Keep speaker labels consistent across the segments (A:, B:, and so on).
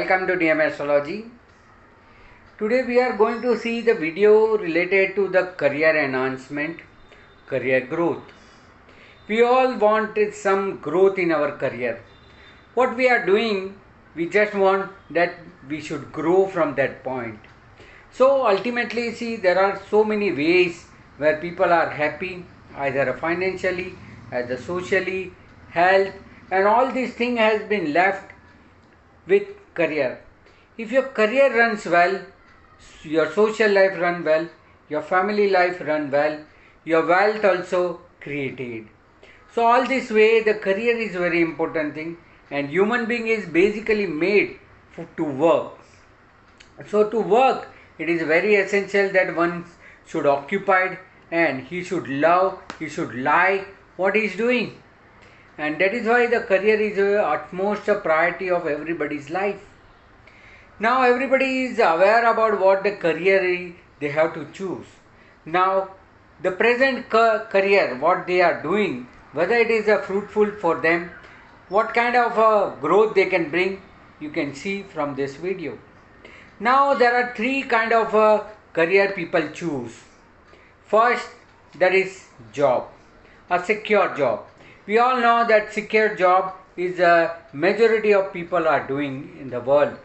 A: Welcome to DM Astrology. Today we are going to see the video related to the career enhancement, career growth. We all want some growth in our career. What we are doing, we just want that we should grow from that point. So ultimately, see, there are so many ways where people are happy, either financially, either socially, health, and all these things has been left with career. If your career runs well, your social life run well, your family life run well, your wealth also created. So all this way the career is very important thing, and human being is basically made to work. So to work it is very essential that one should occupied and he should love, he should like what he is doing, and that is why the career is utmost a priority of everybody's life. Now everybody is aware about what the career they have to choose. Now the present career, what they are doing, whether it is fruitful for them, what kind of growth they can bring, you can see from this video. Now there are three kind of career people choose. First, that is job, a secure job. We all know that secure job is a majority of people are doing in the world.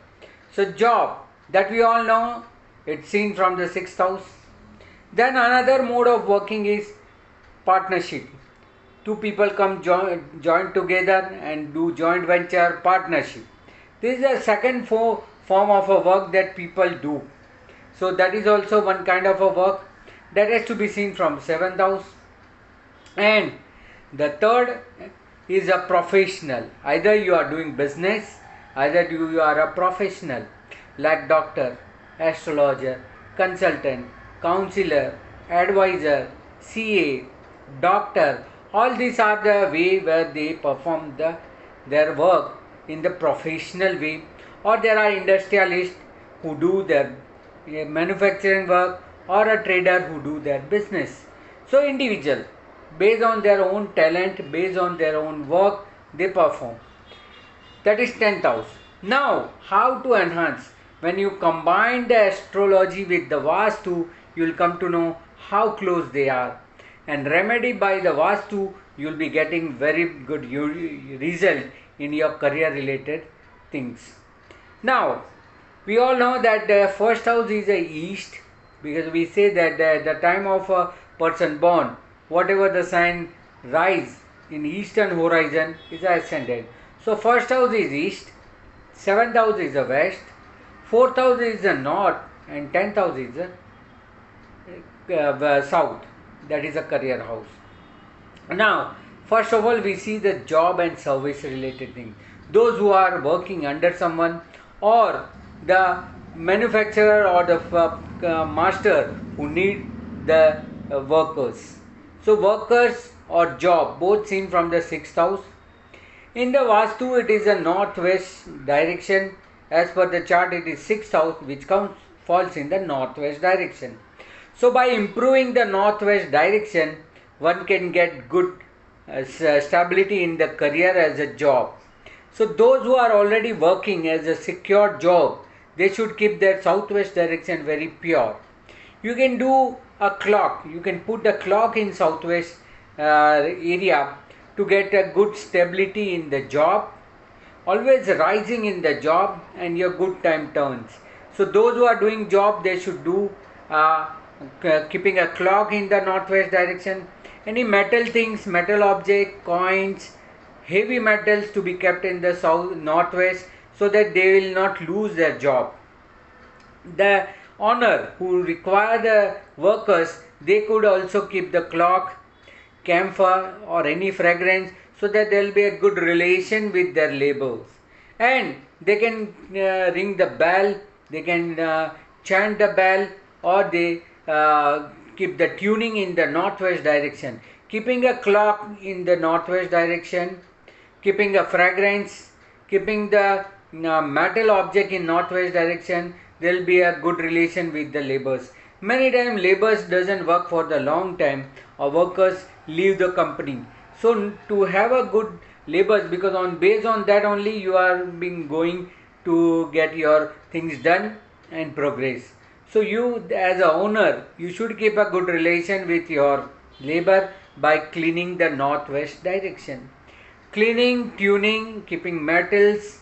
A: So job that we all know, it's seen from the sixth house. Then another mode of working is partnership. Two people come join together and do joint venture partnership. This is the second form of a work that people do. So that is also one kind of a work that has to be seen from seventh house. And the third is a professional. Either you are doing business, either you are a professional like doctor, astrologer, consultant, counselor, advisor, CA, doctor. All these are the way where they perform their work in the professional way, or there are industrialists who do their manufacturing work, or a trader who do their business. So individual, based on their own talent, based on their own work, they perform. That is 10th house. Now, how to enhance? When you combine the astrology with the Vastu, you will come to know how close they are. And remedy by the Vastu, you will be getting very good result in your career related things. Now, we all know that the first house is the east, because we say that the time of a person born, whatever the sign rise in eastern horizon is ascendant. So first house is east, seventh house is the west, fourth house is the north, and 10th house is the south. That is a career house. Now, first of all, we see the job and service related thing. Those who are working under someone, or the manufacturer or the master who need the workers. So workers or job, both seen from the sixth house. In the Vastu, it is a northwest direction. As per the chart, it is sixth house, which falls in the northwest direction. So by improving the northwest direction, one can get good stability in the career as a job. So those who are already working as a secure job, they should keep their southwest direction very pure. You can do a clock. You can put the clock in southwest area to get a good stability in the job. Always rising in the job, and your good time turns. So those who are doing job, they should do keeping a clock in the northwest direction. Any metal things, metal object, coins, heavy metals to be kept in the northwest, so that they will not lose their job. The owner who require the workers, they could also keep the clock, camphor or any fragrance, so that there will be a good relation with their laborers. And they can ring the bell, they can chant the bell, or they keep the tuning in the northwest direction. Keeping a clock in the northwest direction, keeping a fragrance, keeping the metal object in northwest direction, there will be a good relation with the laborers. Many times laborers doesn't work for the long time, or workers leave the company. So to have a good laborers, because based on that only you are being going to get your things done and progress. So you as a owner, you should keep a good relation with your labor by cleaning the northwest direction. Cleaning, tuning, keeping metals,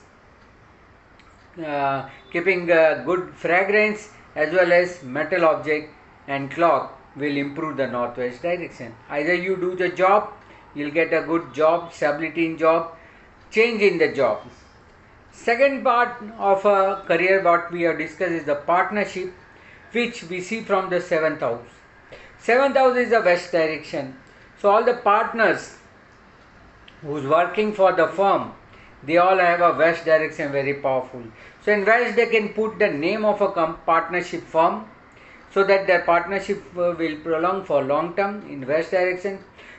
A: keeping good fragrance as well as metal object and clock will improve the northwest direction. Either you do the job, you'll get a good job, stability in job, change in the job. Second part of a career what we have discussed is the partnership, which we see from the 7th house. 7th house is the west direction. So all the partners who's working for the firm, they all have a west direction very powerful. So in west they can put the name of a partnership firm so that their partnership will prolong for long term in west direction.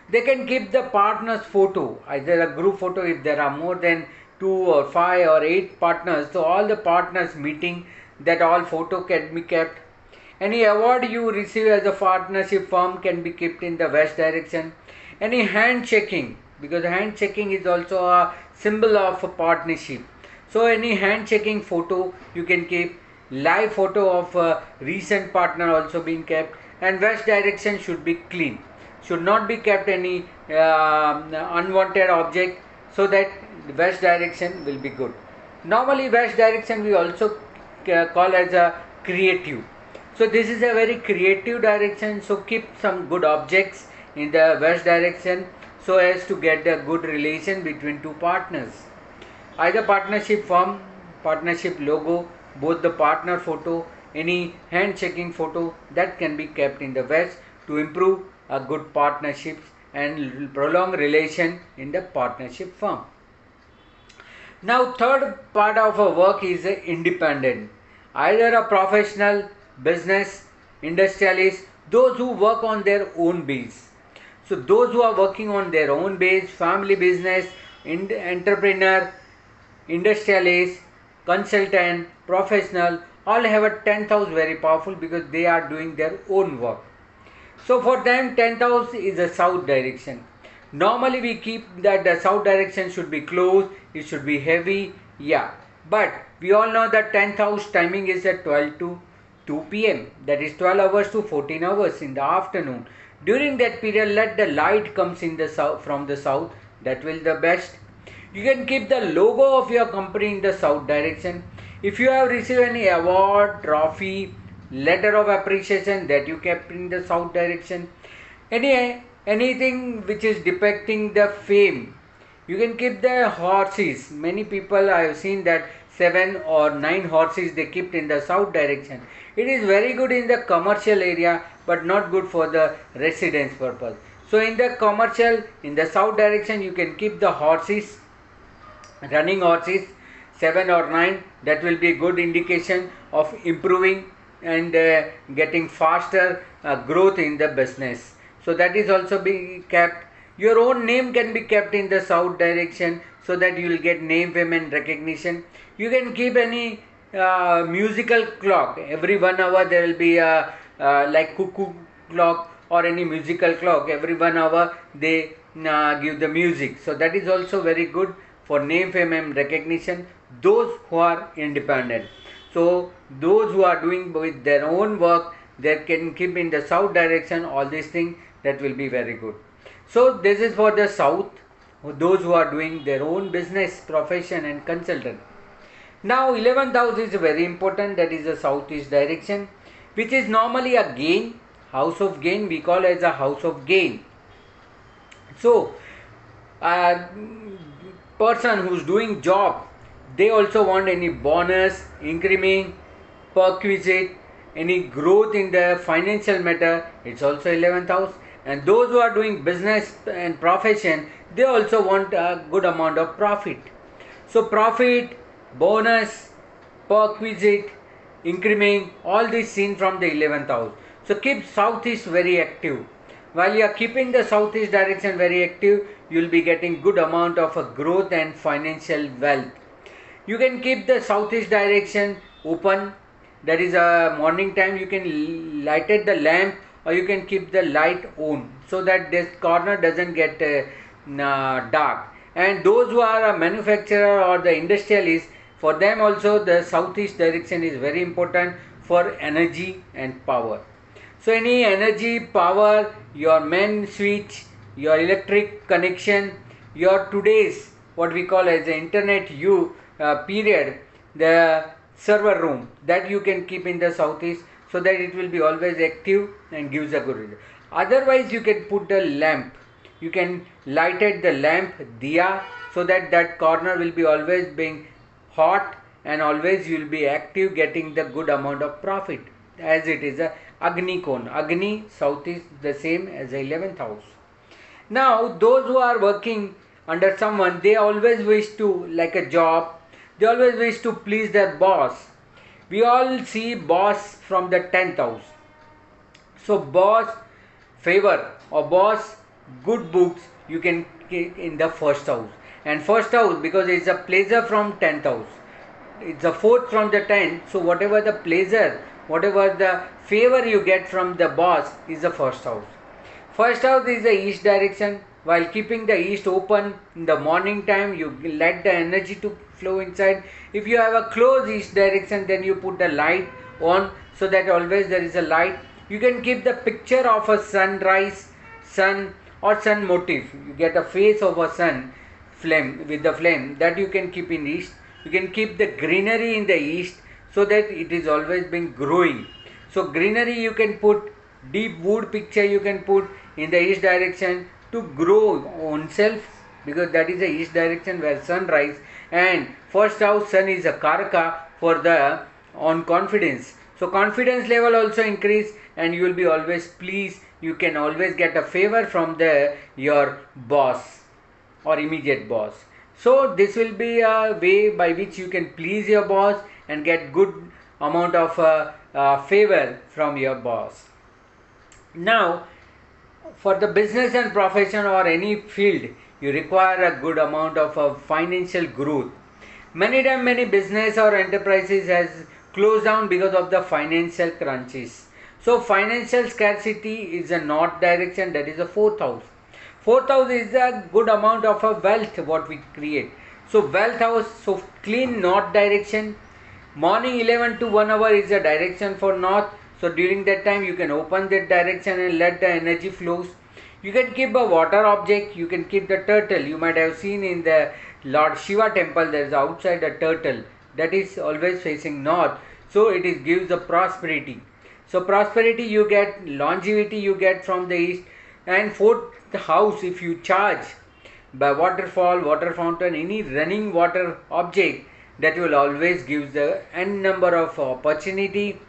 A: They can keep the partners photo, either a group photo if there are more than 2 or 5 or 8 partners. So all the partners meeting, that all photo can be kept. Any award you receive as a partnership firm can be kept in the west direction. Any handshaking, because handshaking is also a symbol of a partnership. So any handshaking photo you can keep. Live photo of a recent partner also being kept. And west direction should be clean. Should not be kept any unwanted object, so that the west direction will be good. Normally west direction we also call as a creative. So this is a very creative direction, so keep some good objects in the west direction so as to get a good relation between two partners. Either partnership firm, partnership logo, both the partner photo, any handshaking photo, that can be kept in the west to improve a good partnerships and prolong relation in the partnership firm. Now third part of our work is independent. Either a professional, business, industrialist, those who work on their own base. So those who are working on their own base, family business, entrepreneur, industrialist, consultant, professional, all have a 10th house very powerful because they are doing their own work. So for them 10th house is a south direction. Normally we keep that the south direction should be closed, it should be heavy, yeah. But we all know that 10th house timing is at 12 to 2 p.m. That is 12 hours to 14 hours in the afternoon. During that period, let the light comes in the south from the south. That will the best. You can keep the logo of your company in the south direction. If you have received any award, trophy, letter of appreciation, that you kept in the south direction. Anything which is depicting the fame, you can keep the horses. Many people I have seen that 7 or 9 horses they kept in the south direction. It is very good in the commercial area but not good for the residence purpose. So in the commercial, in the south direction you can keep the horses, running horses 7 or 9. That will be a good indication of improving and getting faster growth in the business. So that is also being kept. Your own name can be kept in the south direction so that you will get name, fame and recognition. You can keep any musical clock. Every 1 hour there will be a like cuckoo clock or any musical clock. Every 1 hour they give the music. So that is also very good for name, fame and recognition. Those who are independent. So those who are doing with their own work, they can keep in the south direction all these things. That will be very good. So this is for the south, those who are doing their own business, profession and consultant. Now 11th house is very important, that is the southeast direction, which is normally a gain, house of gain, we call as a house of gain. So person who's doing job, they also want any bonus, increment, perquisite, any growth in the financial matter, it's also 11th house. And those who are doing business and profession, they also want a good amount of profit. So profit, bonus, perquisite, increment, all these seen from the 11th house. So keep southeast very active. While you are keeping the southeast direction very active, you will be getting good amount of a growth and financial wealth. You can keep the southeast direction open. That is a morning time you can light the lamp, or you can keep the light on so that this corner doesn't get dark. And those who are a manufacturer or the industrialist, For them also the southeast direction is very important for energy and power. So any energy, power, your main switch, your electric connection, your today's what we call as the internet period, the server room that you can keep in the southeast, so that it will be always active and gives a good result. Otherwise you can put the lamp, you can lighted the lamp diya, so that that corner will be always being hot and always you will be active, getting the good amount of profit, as it is a Agni Kon. Agni south is the same as the 11th house. Now those who are working under someone, they always wish to, like a job, they always wish to please their boss. We all see boss from the 10th house. So boss favor or boss good books you can get in the first house. And first house, because it's a pleasure from 10th house, it's a fourth from the 10th, so whatever the pleasure, whatever the favor you get from the boss is the first house. First house is the east direction. While keeping the east open in the morning time, you let the energy to flow inside. If you have a closed east direction, then you put the light on, so that always there is a light. You can keep the picture of a sunrise, sun or sun motif. You get a face of a sun flame with the flame that you can keep in east. You can keep the greenery in the east, so that it is always been growing. So greenery you can put, deep wood picture you can put in the east direction to grow oneself, because that is the east direction where sun rise. And first house sun is a karaka for the on confidence. So confidence level also increase, and you will be always pleased. You can always get a favor from your boss or immediate boss. So this will be a way by which you can please your boss and get good amount of favor from your boss. Now, for the business and profession or any field, you require a good amount of financial growth. Many times many business or enterprises has closed down because of the financial crunches. So financial scarcity is a north direction, that is the fourth house. Fourth house is a good amount of a wealth what we create. So wealth house, so clean north direction. Morning 11 to 1 hour is a direction for north. So during that time you can open that direction and let the energy flows. You can keep a water object, you can keep the turtle. You might have seen in the Lord Shiva temple there is outside a turtle that is always facing north. So it is gives the prosperity. So prosperity you get, longevity you get from the east. And fourth house, if you charge by waterfall, water fountain, any running water object, that will always give the n number of opportunity,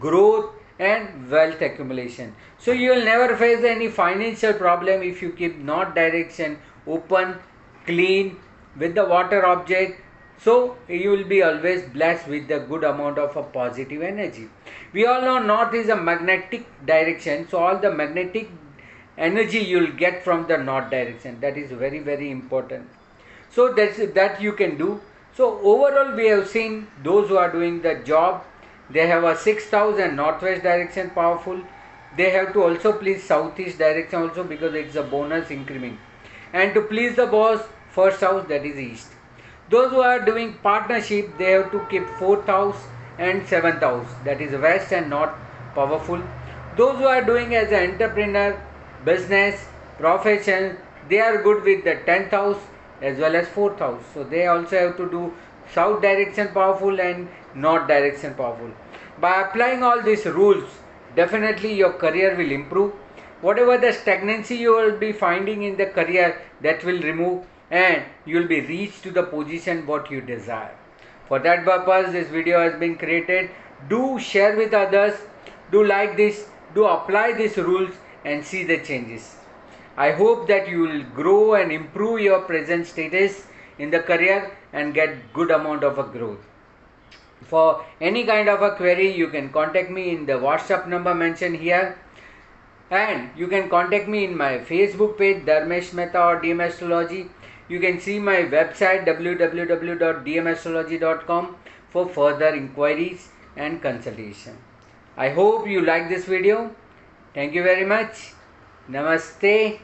A: growth and wealth accumulation. So you will never face any financial problem if you keep north direction open, clean with the water object. So you will be always blessed with the good amount of a positive energy. We all know north is a magnetic direction, so all the magnetic energy you will get from the north direction. That is very, very important. So that you can do. So overall we have seen those who are doing the job, they have a 6th house and northwest direction powerful. They have to also please southeast direction also, because it's a bonus increment. And to please the boss, first house, that is east. Those who are doing partnership, they have to keep 4th house and 7th house, that is west and north powerful. Those who are doing as an entrepreneur, business, profession, they are good with the 10th house as well as 4th house. So they also have to do south direction powerful and north direction powerful. By applying all these rules, definitely your career will improve. Whatever the stagnancy you will be finding in the career, that will remove, and you will be reached to the position what you desire. For that purpose this video has been created. Do share with others, do like this, do apply these rules and see the changes. I hope that you will grow and improve your present status in the career and get good amount of a growth. For any kind of a query, you can contact me in the WhatsApp number mentioned here, and you can contact me in my Facebook page Dharmesh Mehta or DM Astrology. You can see my website www.dmastrology.com for further inquiries and consultation. I hope you like this video. Thank you very much. Namaste.